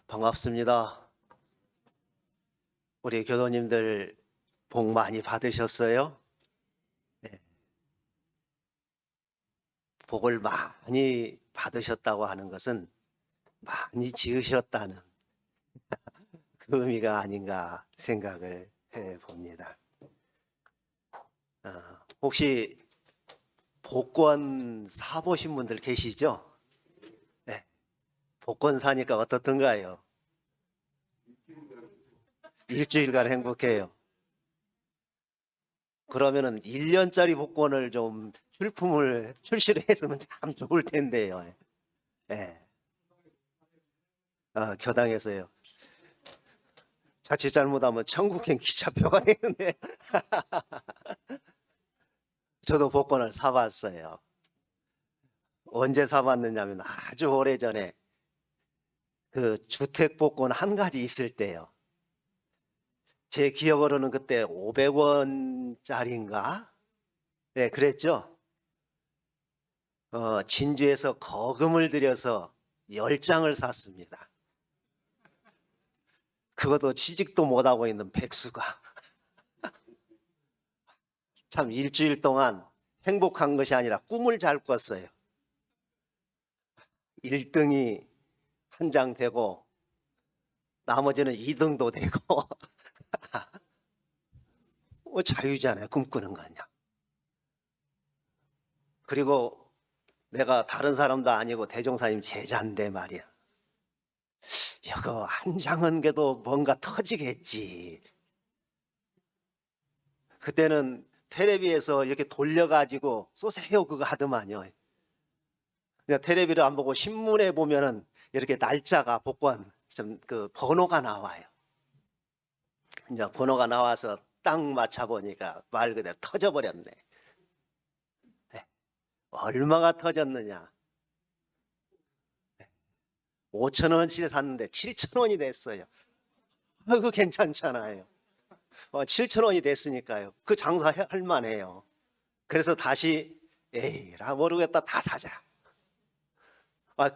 반갑습니다. 우리 교도님들 복 많이 받으셨어요? 네. 복을 많이 받으셨다고 하는 것은 많이 지으셨다는 그 의미가 아닌가 생각을 해 봅니다. 혹시 복권 사보신 분들 계시죠? 네. 복권 사니까 어떻던가요? 일주일간 행복해요. 그러면은 1년짜리 복권을 좀 출품을 출시를 했으면 참 좋을 텐데요. 예. 교당에서요. 자칫 잘못하면 천국행 기차표가 되는데 저도 복권을 사봤어요. 언제 사봤느냐면 아주 오래전에 그 주택 복권 한 가지 있을 때요. 제 기억으로는 그때 500원짜리인가? 네, 그랬죠. 진주에서 거금을 들여서 10장을 샀습니다. 그것도 취직도 못하고 있는 백수가. 참 일주일 동안 행복한 것이 아니라 꿈을 잘 꿨어요. 1등이 한 장 되고 나머지는 2등도 되고 자유잖아요. 꿈꾸는 거 아니야. 그리고 내가 다른 사람도 아니고 대종사님 제자인데 말이야. 이거 한 장은 그래도 뭔가 터지겠지. 그때는 텔레비에서 이렇게 돌려가지고 쏘세요 그거 하더만요. 그냥 텔레비를 안 보고 신문에 보면은 이렇게 날짜가 복권 좀 그 번호가 나와요. 이제 번호가 나와서 딱 맞춰 보니까 말 그대로 터져버렸네. 네. 얼마가 터졌느냐? 5,000원치를 샀는데 7,000원이 됐어요. 그거 괜찮잖아요. 7,000원이 됐으니까요. 그 장사 할 만해요. 그래서 다시 에이라 모르겠다 다 사자.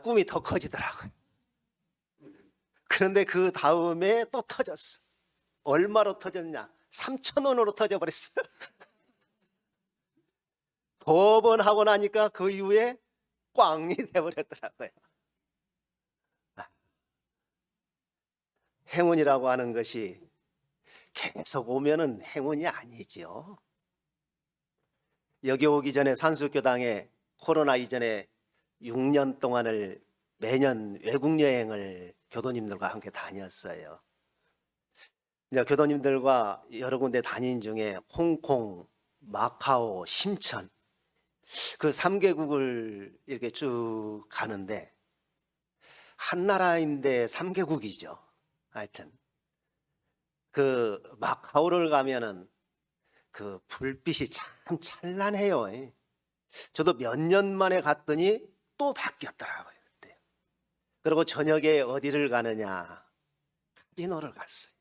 꿈이 더 커지더라고요. 그런데 그 다음에 또 터졌어. 얼마로 터졌냐? 3,000원으로 터져버렸어. 두 번 하고 나니까 그 이후에 꽝이 돼버렸더라고요. 행운이라고 하는 것이 계속 오면은 행운이 아니죠. 여기 오기 전에 산수교당에 코로나 이전에 6년 동안을 매년 외국 여행을 교도님들과 함께 다녔어요. 이제 교도님들과 여러 군데 다닌 중에 홍콩, 마카오, 심천 그 3개국을 이렇게 쭉 가는데 한 나라인데 3개국이죠. 하여튼 그 마카오를 가면은 그 불빛이 참 찬란해요. 저도 몇 년 만에 갔더니 또 바뀌었더라고요. 그때. 그리고 저녁에 어디를 가느냐? 카지노를 갔어요.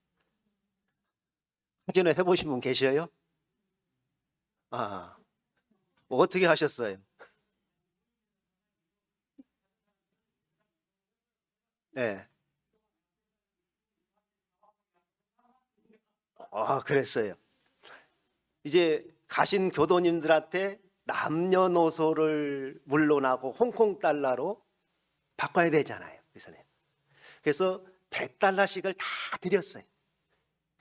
카지노 해보신 분 계셔요? 어떻게 하셨어요? 네. 그랬어요. 이제 가신 교도님들한테 남녀노소를 물러나고 홍콩 달러로 바꿔야 되잖아요. 그래서 100달러씩을 다 드렸어요.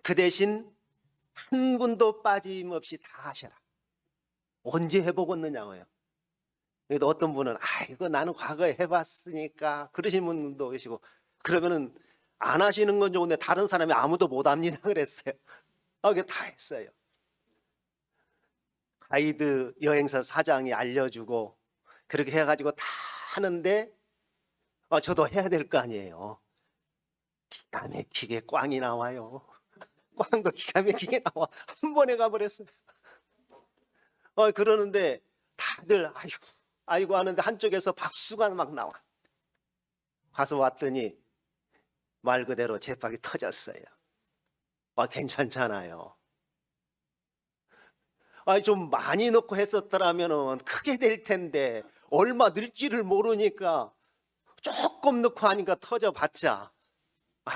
그 대신 한 분도 빠짐없이 다 하셔라. 언제 해보겠느냐고요. 그래도 어떤 분은 이거 나는 과거에 해봤으니까 그러신 분도 계시고 그러면은 안 하시는 건 좋은데 다른 사람이 아무도 못 합니다 그랬어요. 그게 다 했어요. 가이드 여행사 사장이 알려주고 그렇게 해가지고 다 하는데 저도 해야 될 거 아니에요. 기가 막히게 꽝이 나와요. 꽝도 기가 막히게 나와. 한 번에 가버렸어요. 그러는데 다들 아이고 하는데 한쪽에서 박수가 막 나와. 가서 왔더니 말 그대로 재박이 터졌어요. 괜찮잖아요. 좀 많이 넣고 했었더라면 크게 될 텐데 얼마 늘지를 모르니까 조금 넣고 하니까 터져봤자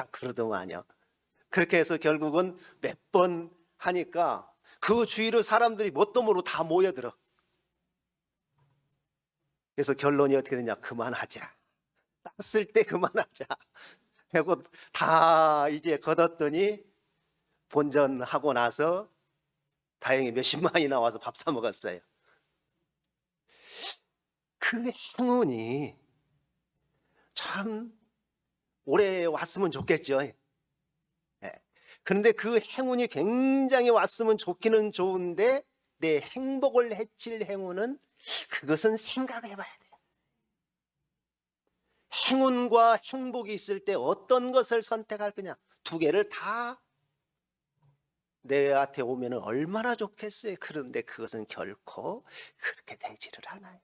그러더만요. 그렇게 해서 결국은 몇 번 하니까 그 주위로 사람들이 뭣도 모르고 다 모여들어. 그래서 결론이 어떻게 되냐? 그만하자. 땄을 때 그만하자. 하고 다 이제 걷었더니 본전하고 나서 다행히 몇십만이 나와서 밥 사 먹었어요. 그 행운이 참 오래 왔으면 좋겠죠. 그런데 그 행운이 굉장히 왔으면 좋기는 좋은데 내 행복을 해칠 행운은 그것은 생각해 봐야 돼요. 행운과 행복이 있을 때 어떤 것을 선택할 거냐? 두 개를 다 내한테 오면 얼마나 좋겠어요. 그런데 그것은 결코 그렇게 되지를 않아요.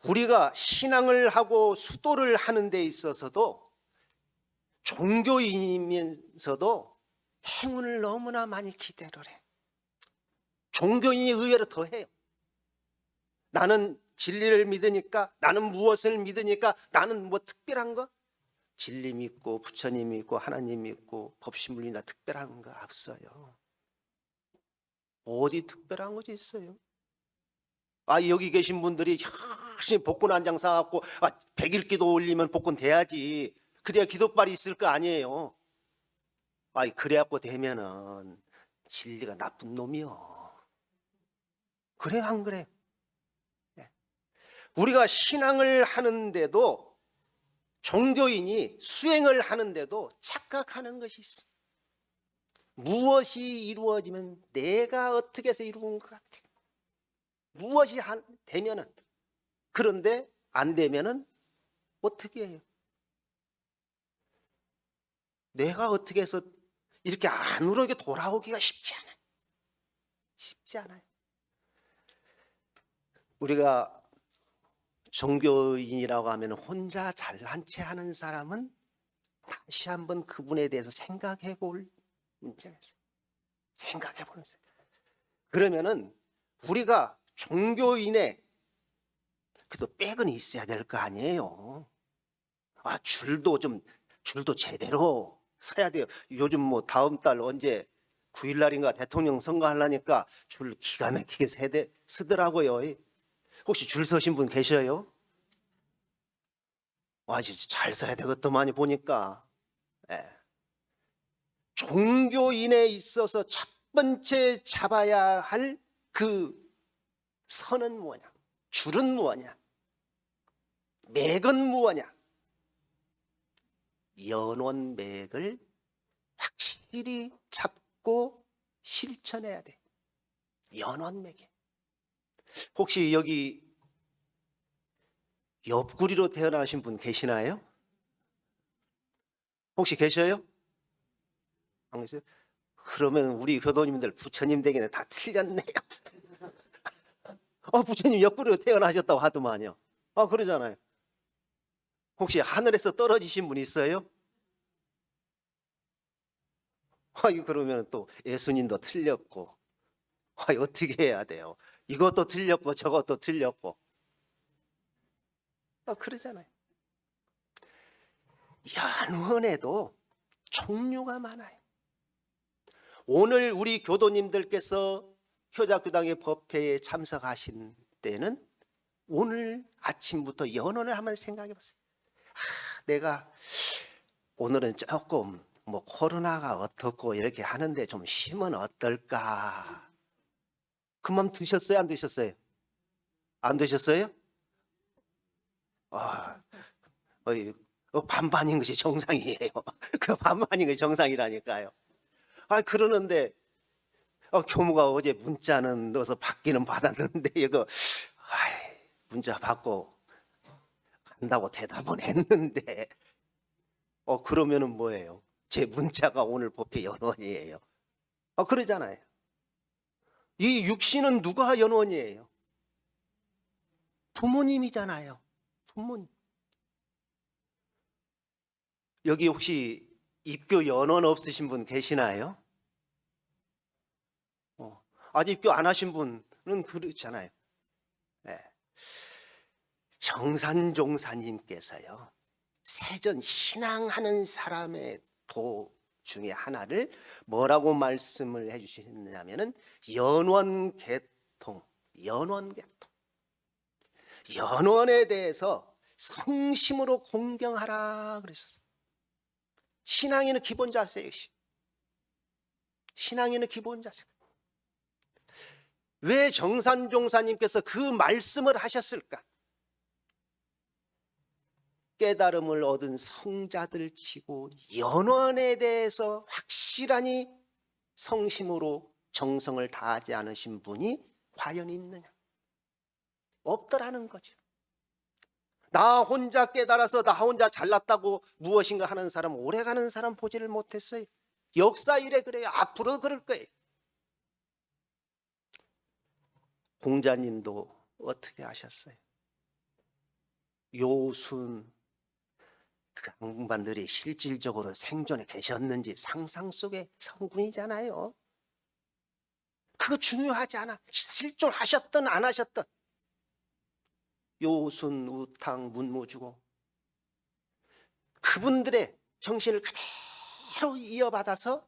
우리가 신앙을 하고 수도를 하는 데 있어서도 종교인이면서도 행운을 너무나 많이 기대를 해. 종교인이 의외로 더 해요. 나는 진리를 믿으니까, 나는 무엇을 믿으니까, 나는 뭐 특별한 거? 진리 믿고 부처님 믿고 하나님 믿고 법신물 믿나 특별한 거 없어요. 어디 특별한 것이 있어요? 여기 계신 분들이 열심히 복권 한 장 사갖고 100일 기도 올리면 복권 돼야지. 그래야 기도빨이 있을 거 아니에요. 그래갖고 되면은 진리가 나쁜 놈이요. 그래 안 그래? 우리가 신앙을 하는데도 종교인이 수행을 하는데도 착각하는 것이 있어. 무엇이 이루어지면 내가 어떻게 해서 이루은 것 같아. 무엇이 되면은. 그런데 안 되면은 어떻게 해요? 내가 어떻게 해서 이렇게 안으로 돌아오기가 쉽지 않아요. 쉽지 않아요. 우리가 종교인이라고 하면 혼자 잘난 체 하는 사람은 다시 한번 그분에 대해서 생각해 볼 문제가 있어요. 생각해 보는 거예요. 그러면은 우리가 종교인의 그래도 백은 있어야 될 거 아니에요. 줄도 제대로 서야 돼요. 요즘 뭐 다음 달 언제 9일 날인가 대통령 선거 하려니까 줄 기가 막히게 서더라고요. 혹시 줄 서신 분 계셔요? 진짜 잘 서야 되겠더만요 보니까. 종교인에 있어서 첫 번째 잡아야 할 그 선은 뭐냐? 줄은 뭐냐? 맥은 뭐냐? 연원맥을 확실히 잡고 실천해야 돼. 연원맥에. 혹시 여기 옆구리로 태어나신 분 계시나요? 혹시 계셔요? 안 계세요? 그러면 우리 교도님들 부처님 댁에는 다 틀렸네요. 부처님 옆구리로 태어나셨다고 하더만요. 그러잖아요. 혹시 하늘에서 떨어지신 분 있어요? 그러면 또 예수님도 틀렸고, 어떻게 해야 돼요? 이것도 틀렸고 저것도 틀렸고. 그러잖아요. 연원에도 종류가 많아요. 오늘 우리 교도님들께서 효자교당의 법회에 참석하신 때는 오늘 아침부터 연원을 한번 생각해 봤어요. 내가 오늘은 조금 뭐 코로나가 어떻고 이렇게 하는데 좀 쉬면 어떨까? 그 맘 드셨어요? 안 드셨어요? 안 드셨어요? 반반인 것이 정상이에요. 그 반반인 것이 정상이라니까요. 그러는데 교무가 어제 문자는 넣어서 받기는 받았는데 이거 문자 받고 한다고 대답은 했는데 그러면은 뭐예요? 제 문자가 오늘 법회 연원이에요. 그러잖아요. 이 육신은 누가 연원이에요? 부모님이잖아요. 부모님. 여기 혹시 입교 연원 없으신 분 계시나요? 아직 입교 안 하신 분은 그렇잖아요. 정산종사님께서요, 세전 신앙하는 사람의 도 중에 하나를 뭐라고 말씀을 해주시느냐면은 연원계통, 연원계통. 연원에 대해서 성심으로 공경하라 그러셨어요. 신앙인의 기본 자세예요. 신앙인의 기본 자세. 왜 정산종사님께서 그 말씀을 하셨을까? 깨달음을 얻은 성자들 치고 연원에 대해서 확실하니 성심으로 정성을 다하지 않으신 분이 과연 있느냐? 없더라는 거죠. 나 혼자 깨달아서 나 혼자 잘났다고 무엇인가 하는 사람, 오래가는 사람 보지를 못했어요. 역사 이래 그래요. 앞으로 그럴 거예요. 공자님도 어떻게 하셨어요? 요순 그 양반들이 실질적으로 생존에 계셨는지 상상 속의 성군이잖아요. 그거 중요하지 않아. 실존하셨든 안 하셨든. 요순, 우탕, 문무주고 그분들의 정신을 그대로 이어받아서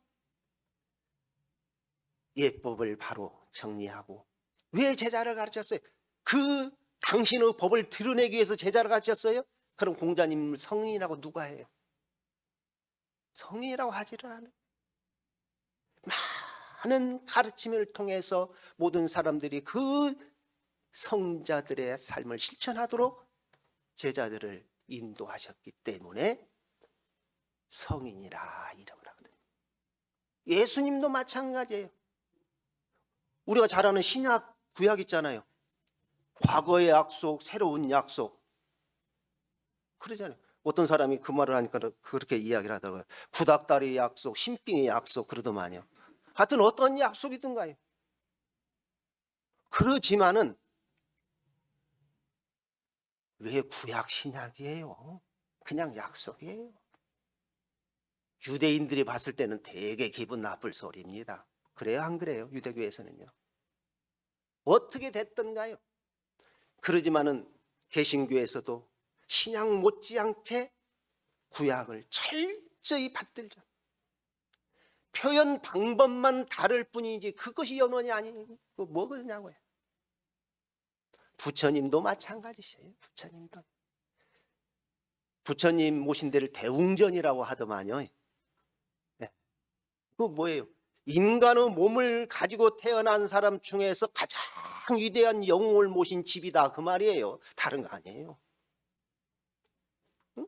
예법을 바로 정리하고. 왜 제자를 가르쳤어요? 그 당신의 법을 드러내기 위해서 제자를 가르쳤어요? 그럼 공자님 성인이라고 누가 해요? 성인이라고 하지를 않아요. 많은 가르침을 통해서 모든 사람들이 그 성자들의 삶을 실천하도록 제자들을 인도하셨기 때문에 성인이라 이름을 하거든요. 예수님도 마찬가지예요. 우리가 잘 아는 신약 구약 있잖아요. 과거의 약속, 새로운 약속. 그러잖아요. 어떤 사람이 그 말을 하니까 그렇게 이야기를 하더라고요. 구닥다리 약속, 신빙의 약속 그러더만요. 하여튼 어떤 약속이든가요. 그러지만은 왜 구약 신약이에요? 그냥 약속이에요. 유대인들이 봤을 때는 되게 기분 나쁠 소리입니다. 그래요, 안 그래요? 유대교에서는요. 어떻게 됐던가요? 그러지만은 개신교에서도 신약 못지않게 구약을 철저히 받들죠. 표현 방법만 다를 뿐이지 그것이 연원이 아니고 뭐겠냐고요. 부처님도 마찬가지세요. 부처님도. 부처님 모신 데를 대웅전이라고 하더만요. 네. 그거 뭐예요? 인간의 몸을 가지고 태어난 사람 중에서 가장 위대한 영웅을 모신 집이다 그 말이에요. 다른 거 아니에요. 응?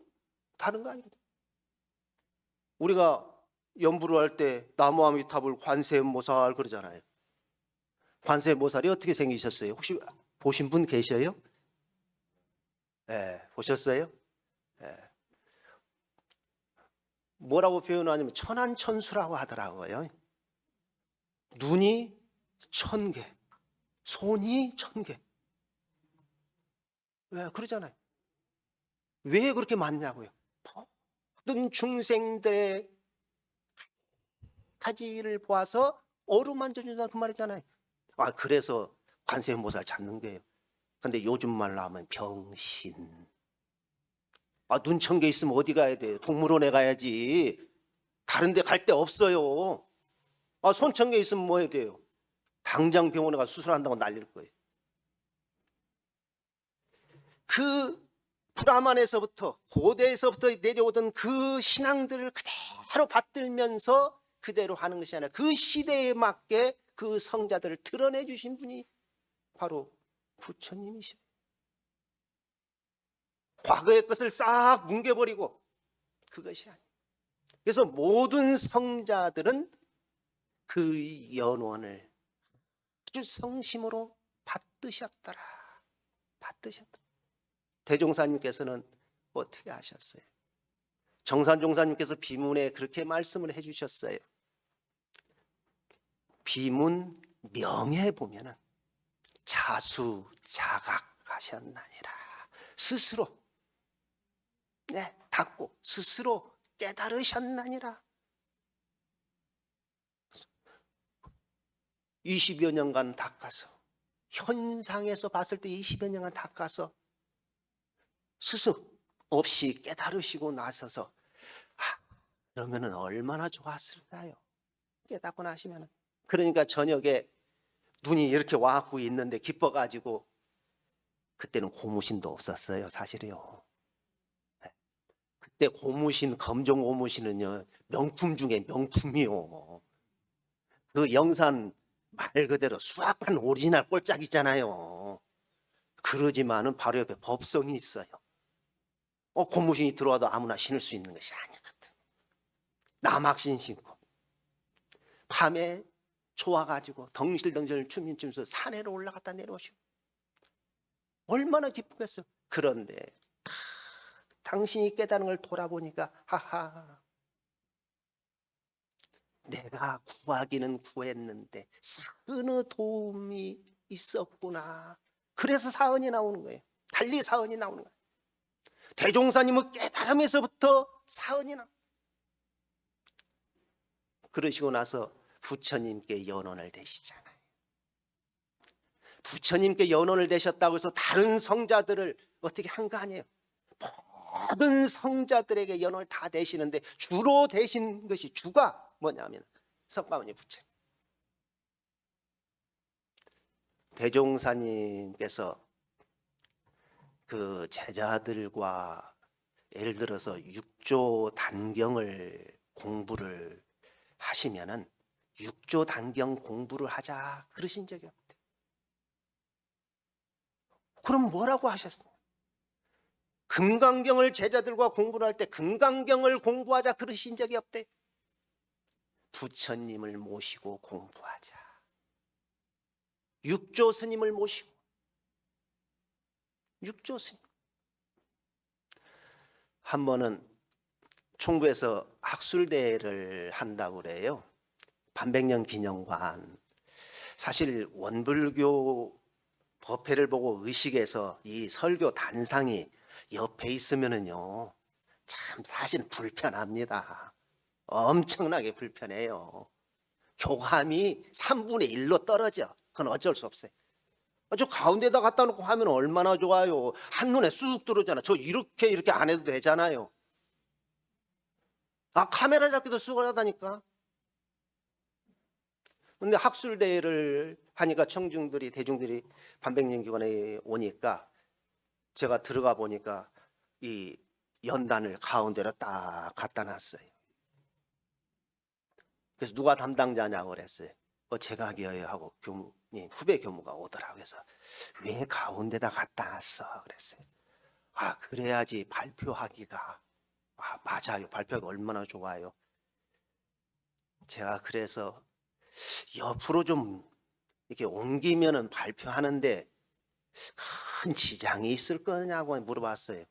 다른 거 아니에요. 우리가 연부를 할 때 나무아미타불 관세음보살 그러잖아요. 관세음보살이 어떻게 생기셨어요? 혹시 보신 분 계셔요? 네, 보셨어요? 네. 뭐라고 표현하냐면 천안천수라고 하더라고요. 눈이 1000개, 손이 1000개. 왜 그러잖아요. 왜 그렇게 많냐고요. 모든 중생들의 가지를 보아서 어루만져준다 그 말이잖아요. 아 그래서 관세음보살 찾는 거예요. 근데 요즘 말로 하면 병신. 아 눈 1000개 있으면 어디 가야 돼요? 동물원에 가야지. 다른 데 갈 데 없어요. 아 손 1000개 있으면 뭐 해야 돼요? 당장 병원에 가서 수술한다고 난릴 거예요. 그 브라만에서부터 고대에서부터 내려오던 그 신앙들을 그대로 받들면서 그대로 하는 것이 아니라 그 시대에 맞게 그 성자들을 드러내 주신 분이 바로 부처님이십니다. 과거의 것을 싹 뭉개버리고 그것이 아니에요. 그래서 모든 성자들은 그 연원을 아주 성심으로 받드셨더라. 받드셨더라. 대종사님께서는 어떻게 하셨어요? 정산종사님께서 비문에 그렇게 말씀을 해주셨어요. 비문 명에 보면은 자수자각하셨나니라. 스스로 닫고 스스로 깨달으셨나니라. 20여 년간 닦아서 현상에서 봤을 때 20여 년간 닦아서 스스로 없이 깨달으시고 나서서 그러면은 얼마나 좋았을까요? 깨닫고 나시면은. 그러니까 저녁에 눈이 이렇게 와갖고 있는데 기뻐가지고, 그때는 고무신도 없었어요, 사실이요. 그때 고무신, 검정 고무신은요, 명품 중에 명품이요. 그 영산 말 그대로 수확한 오리지널 꼴짝이잖아요. 그러지만은 바로 옆에 법성이 있어요. 고무신이 들어와도 아무나 신을 수 있는 것이 아니거든. 남학신 신고 밤에 좋아가지고 덩실덩실 춤추면서 산에로 올라갔다 내려오시고 얼마나 기쁘겠어. 그런데 당신이 깨달은 걸 돌아보니까 하하, 내가 구하기는 구했는데 사은의 도움이 있었구나. 그래서 사은이 나오는 거예요. 달리 사은이 나오는 거예요. 대종사님은 깨달음에서부터 사은이 나. 그러시고 나서 부처님께 연원을 대시잖아요. 부처님께 연원을 대셨다고 해서 다른 성자들을 어떻게 한 거 아니에요. 모든 성자들에게 연원을 다 대시는데 주로 대신 것이 주가 뭐냐면 석가모니 부처님. 대종사님께서 그 제자들과 예를 들어서 육조 단경을 공부를 하시면은 육조 단경 공부를 하자 그러신 적이 없대. 그럼 뭐라고 하셨어요? 금강경을 제자들과 공부를 할 때 금강경을 공부하자 그러신 적이 없대. 부처님을 모시고 공부하자. 육조 스님을 모시고. 육조 스님. 한 번은 총부에서 학술대회를 한다고 그래요. 반백년 기념관. 사실 원불교 법회를 보고 의식해서 이 설교 단상이 옆에 있으면은요, 참 사실 불편합니다. 엄청나게 불편해요. 교감이 3분의 1로 떨어져. 그건 어쩔 수 없어요. 저 가운데다 갖다 놓고 하면 얼마나 좋아요. 한눈에 쑥 들어오잖아. 저 이렇게 안 해도 되잖아요. 카메라 잡기도 수월하다니까. 근데 학술대회를 하니까 청중들이, 대중들이 반백년기관에 오니까 제가 들어가 보니까 이 연단을 가운데로 딱 갖다 놨어요. 그래서 누가 담당자냐고 그랬어요. 제가 하게요 하고 교무님, 후배 교무가 오더라고요. 그래서 왜 가운데다 갖다 놨어? 그랬어요. 그래야지 발표하기가. 맞아요. 발표하기 얼마나 좋아요. 제가 그래서 옆으로 좀 이렇게 옮기면은 발표하는데 큰 지장이 있을 거냐고 물어봤어요.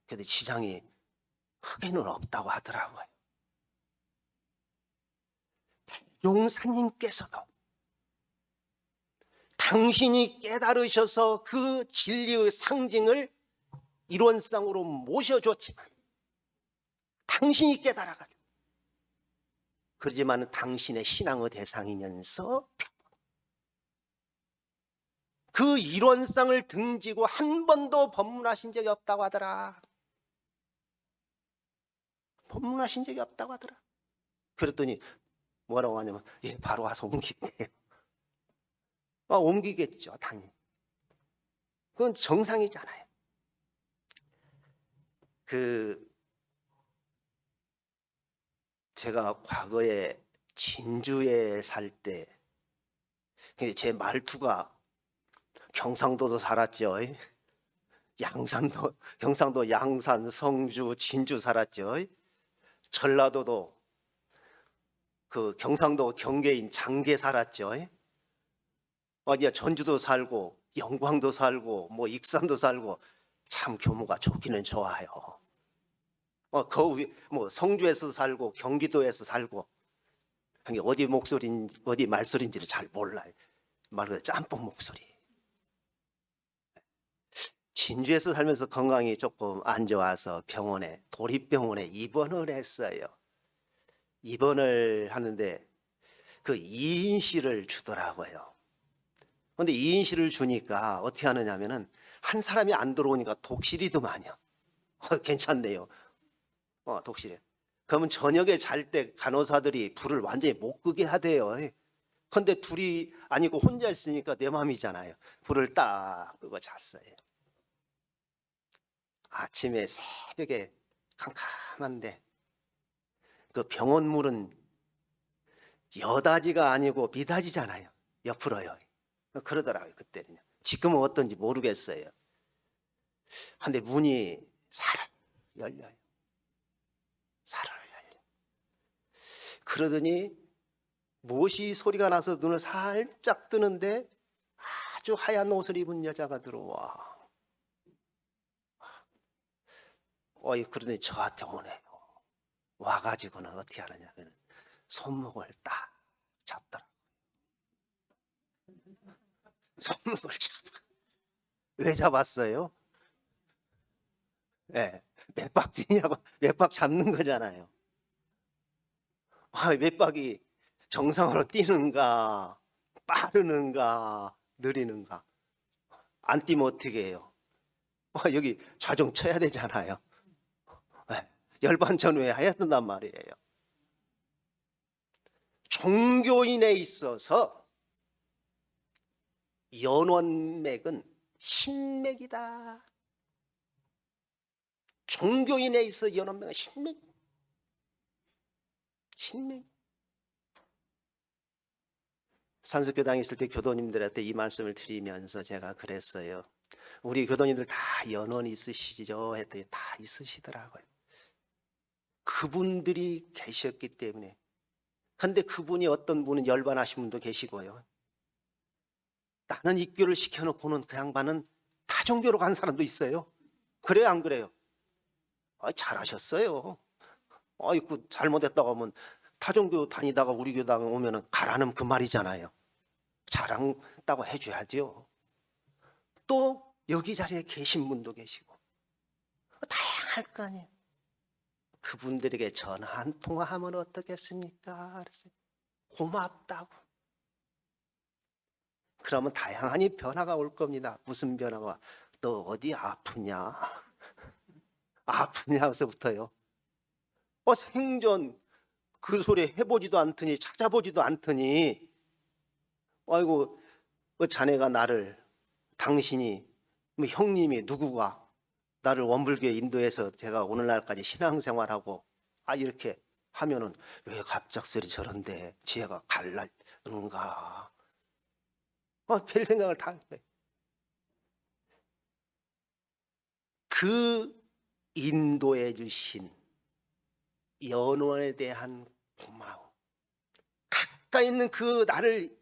근데 지장이 크게는 없다고 하더라고요. 용사님께서도 당신이 깨달으셔서 그 진리의 상징을 이론상으로 모셔줬지만 당신이 깨달아가지고, 그러지만 당신의 신앙의 대상이면서 그 이론상을 등지고 한 번도 법문하신 적이 없다고 하더라. 법문하신 적이 없다고 하더라. 그랬더니 뭐라고 하냐면, 바로 와서 옮길게요. 옮기겠죠, 당연히. 그건 정상이잖아요. 제가 과거에 진주에 살 때 제 말투가, 경상도도 살았죠. 경상도 양산, 성주, 진주 살았죠. 전라도도 경상도 경계인 장계 살았죠. 전주도 살고 영광도 살고 익산도 살고 참 교무가 좋기는 좋아요. 성주에서 살고 경기도에서 살고 어디 말소리인지를 잘 몰라요. 말 그대로 짬뽕 목소리. 진주에서 살면서 건강이 조금 안 좋아서 도립병원에 입원을 했어요. 입원을 하는데 그 이인실을 주더라고요. 근데 이인실을 주니까 어떻게 하느냐면은 한 사람이 안 들어오니까 독실이더만요. 괜찮네요. 독실해. 그러면 저녁에 잘 때 간호사들이 불을 완전히 못 끄게 하대요. 근데 둘이 아니고 혼자 있으니까 내 맘이잖아요. 불을 딱 끄고 잤어요. 아침에 새벽에 캄캄한데 그 병원 문은 여닫이가 아니고 미닫이잖아요. 옆으로요. 그러더라고요, 그때는요. 지금은 어떤지 모르겠어요. 근데 문이 사르르 열려요. 사르르 열려. 그러더니 무엇이 소리가 나서 눈을 살짝 뜨는데 아주 하얀 옷을 입은 여자가 들어와. 그러더니 저한테 오네요. 와가지고는 어떻게 하느냐면 손목을 딱 잡더라고요. 손목을 잡아. 왜 잡았어요? 네, 몇 박 뛰냐고, 몇 박 잡는 거잖아요. 몇 박이 정상으로 뛰는가, 빠르는가, 느리는가. 안 뛰면 어떻게 해요? 여기 자정 쳐야 되잖아요. 네, 열반전후에 해야 된단 말이에요. 종교인에 있어서 연원맥은 신맥이다. 종교인에 있어 연원맥은 신맥. 산수교당에 있을 때 교도님들한테 이 말씀을 드리면서 제가 그랬어요. 우리 교도님들 다 연원이 있으시죠? 했더니 다 있으시더라고요. 그분들이 계셨기 때문에. 근데 그분이 어떤 분은 열반하신 분도 계시고요. 나는 입교를 시켜놓고는 그 양반은 타종교로 간 사람도 있어요. 그래요, 안 그래요? 잘하셨어요. 잘못했다고 하면 타종교 다니다가 우리 교당 오면은 가라는 그 말이잖아요. 잘한다고 해줘야죠. 또 여기 자리에 계신 분도 계시고 다양할 거 아니에요. 그분들에게 전화 한 통화하면 어떻겠습니까? 그랬어요. 고맙다고. 그러면 다양한 변화가 올 겁니다. 무슨 변화가? 너 어디 아프냐? 아프냐서부터요. 생전 그 소리 해보지도 않더니 찾아보지도 않더니 아이고 자네가 나를 당신이 형님이 누구가 나를 원불교에 인도해서 제가 오늘날까지 신앙생활하고 이렇게 하면은 왜 갑작스레 저런데 지혜가 갈라는가 별 생각을 다 해. 그 인도해 주신 연원에 대한 고마움, 가까이 있는 그 나를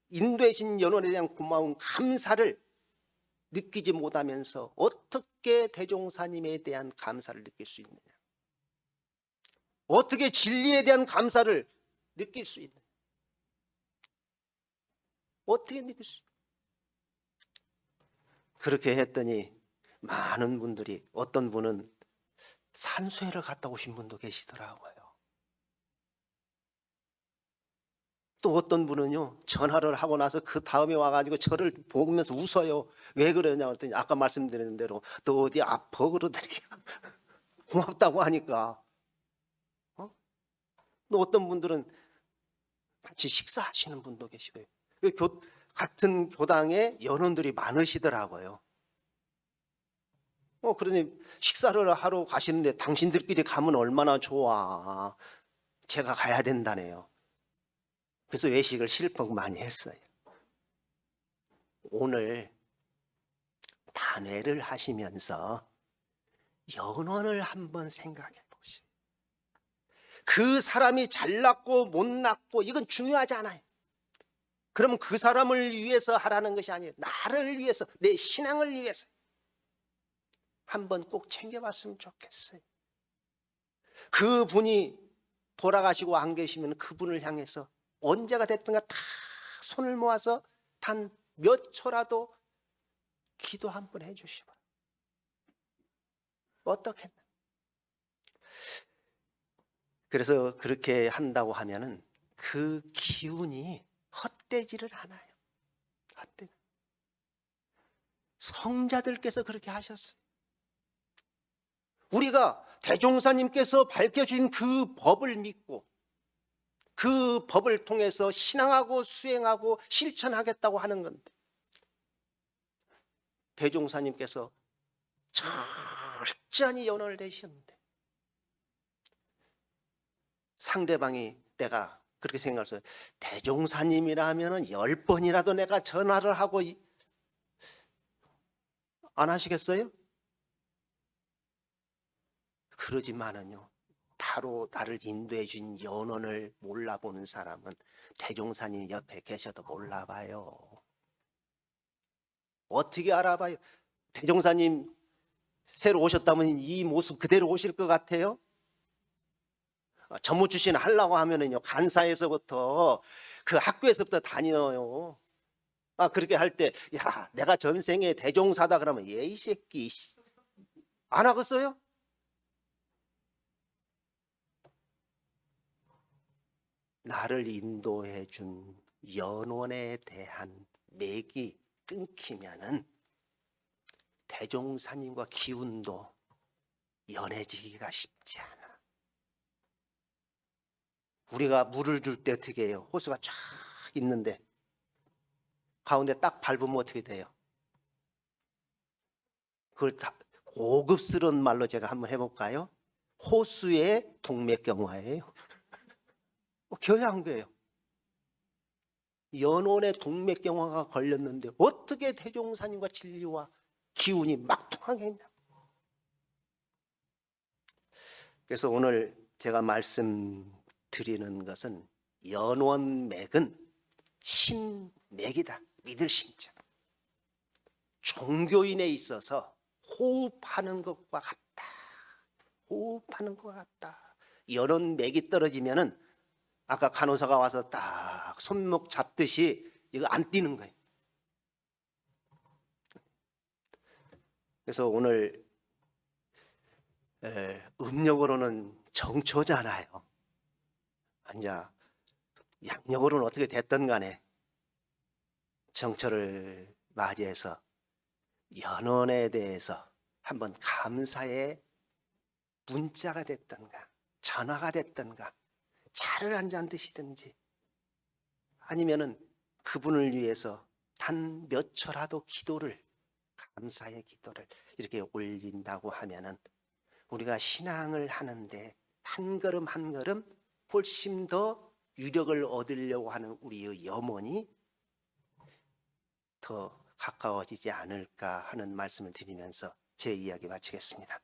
인도해 주신 연원에 대한 고마움, 감사를 느끼지 못하면서 어떻게 대종사님에 대한 감사를 느낄 수 있느냐? 어떻게 진리에 대한 감사를 느낄 수 있느냐? 어떻게 느낄 수 있느냐? 그렇게 했더니 많은 분들이, 어떤 분은 산소회를 갔다 오신 분도 계시더라고요. 또 어떤 분은요, 전화를 하고 나서 그 다음에 와가지고 저를 보면서 웃어요. 왜 그러냐 그랬더니 아까 말씀드린 대로 너 어디 아파 그러더니 고맙다고 하니까. 또 어떤 분들은 같이 식사하시는 분도 계시고요. 같은 교당에 연원들이 많으시더라고요. 그러니 식사를 하러 가시는데 당신들끼리 가면 얼마나 좋아. 제가 가야 된다네요. 그래서 외식을 실컷 많이 했어요. 오늘 단회를 하시면서 연원을 한번 생각해 보시오. 그 사람이 잘났고 못났고 이건 중요하지 않아요. 그러면 그 사람을 위해서 하라는 것이 아니에요. 나를 위해서, 내 신앙을 위해서 한번 꼭 챙겨봤으면 좋겠어요. 그분이 돌아가시고 안 계시면 그분을 향해서 언제가 됐든가 다 손을 모아서 단 몇 초라도 기도 한번 해주시고 어떻겠나. 그래서 그렇게 한다고 하면은 그 기운이 헛되지를 않아요. 성자들께서 그렇게 하셨어요. 우리가 대종사님께서 밝혀주신 그 법을 믿고 그 법을 통해서 신앙하고 수행하고 실천하겠다고 하는 건데, 대종사님께서 철저히 연언을 내셨는데 상대방이, 내가 그렇게 생각했어요. 대종사님이라면 10번이라도 내가 전화를 하고 안 하시겠어요? 그러지만은요, 바로 나를 인도해 준 연원을 몰라보는 사람은 대종사님 옆에 계셔도 몰라봐요. 어떻게 알아봐요? 대종사님 새로 오셨다면 이 모습 그대로 오실 것 같아요? 전무 출신 하려고 하면은요, 간사에서부터 그 학교에서부터 다녀요. 그렇게 할 때, 야, 내가 전생에 대종사다 그러면, 얘 이 새끼 안 하겠어요? 나를 인도해 준 연원에 대한 맥이 끊기면은 대종사님과 기운도 연해지기가 쉽지 않아. 우리가 물을 줄 때 어떻게 해요? 호수가 쫙 있는데 가운데 딱 밟으면 어떻게 돼요? 그걸 다 고급스러운 말로 제가 한번 해볼까요? 호수의 동맥경화예요. 교양한 거예요. 연원의 동맥경화가 걸렸는데 어떻게 대종사님과 진리와 기운이 막통하겠냐. 그래서 오늘 제가 말씀드리는 것은 연원맥은 신맥이다. 믿을 신자. 종교인에 있어서 호흡하는 것과 같다. 호흡하는 것과 같다. 연원맥이 떨어지면은 아까 간호사가 와서 딱 손목 잡듯이 이거 안 뛰는 거예요. 그래서 오늘 음력으로는 정초잖아요. 이제 양력으로는 어떻게 됐든 간에 정초를 맞이해서 연원에 대해서 한번 감사의 문자가 됐던가 전화가 됐던가 차를 한 잔 드시든지 아니면은 그분을 위해서 단 몇 초라도 기도를, 감사의 기도를 이렇게 올린다고 하면은 우리가 신앙을 하는데 한 걸음 한 걸음 훨씬 더 유력을 얻으려고 하는 우리의 염원이 더 가까워지지 않을까 하는 말씀을 드리면서 제 이야기 마치겠습니다.